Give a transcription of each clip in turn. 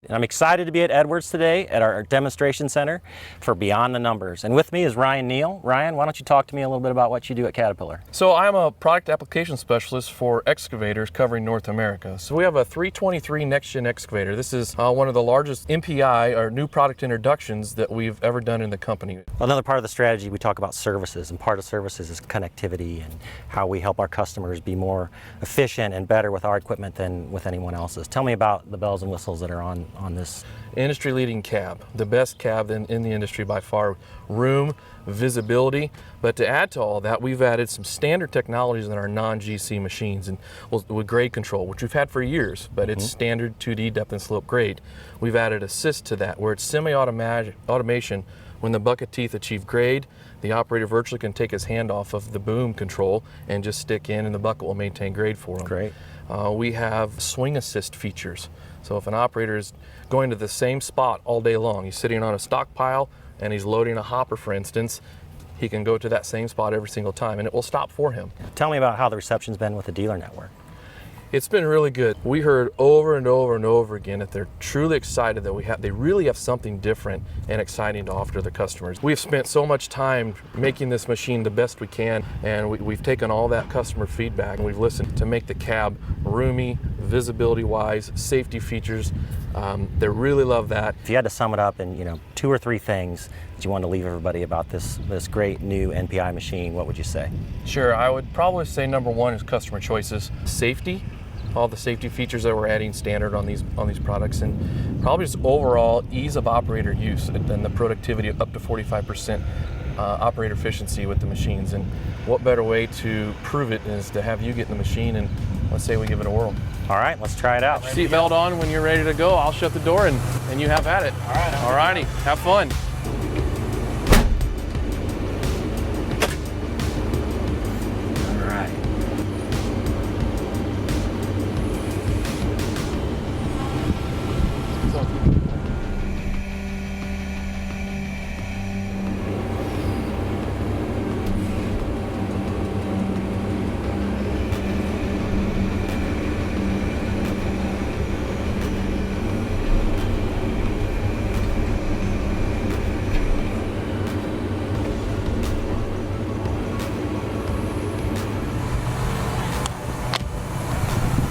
And I'm excited to be at Edwards today at our demonstration center for Beyond the Numbers. And with me is Ryan Neal. Ryan, why don't you talk to me a little bit about what you do at Caterpillar? So I'm a product application specialist for excavators covering North America. So we have a 323 next-gen excavator. This is one of the largest NPI, or new product introductions, that we've ever done in the company. Another part of the strategy, we talk about services, and part of services is connectivity and how we help our customers be more efficient and better with our equipment than with anyone else's. Tell me about the bells and whistles that are on this. Industry-leading cab, the best cab in the industry by far. Room, visibility, but to add to all that, we've added some standard technologies in our non-GC machines, and with grade control, which we've had for years, but it's standard 2D depth and slope grade. We've added assist to that, where it's semi-automation. When the bucket teeth achieve grade, the operator virtually can take his hand off of the boom control and just stick in, and the bucket will maintain grade for him. Great. We have swing assist features. So if an operator is going to the same spot all day long, he's sitting on a stockpile and he's loading a hopper, for instance, he can go to that same spot every single time and it will stop for him. Tell me about how the reception's been with the dealer network. It's been really good. We heard over and over and over again that they're truly excited that they really have something different and exciting to offer to their customers. We've spent so much time making this machine the best we can, and we've taken all that customer feedback and we've listened to make the cab roomy, visibility-wise, safety features. They really love that. If you had to sum it up in 2 or 3 things that you want to leave everybody about this great new NPI machine, what would you say? Sure, I would probably say number 1 is customer choices. Safety, all the safety features that we're adding standard on these products, and probably just overall ease of operator use and the productivity of up to 45% operator efficiency with the machines. And what better way to prove it is to have you get in the machine and let's say we give it a whirl. All right, let's try it out. Seatbelt on when you're ready to go. I'll shut the door and you have at it. All right. All righty, have fun.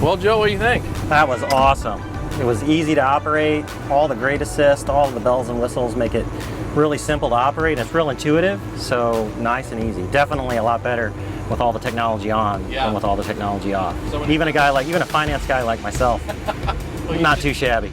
Well, Joe, what do you think? That was awesome. It was easy to operate, all the grade assist, all the bells and whistles make it really simple to operate, and it's real intuitive, so nice and easy. Definitely a lot better with all the technology on than with all the technology off. So even a finance guy like myself, not too shabby.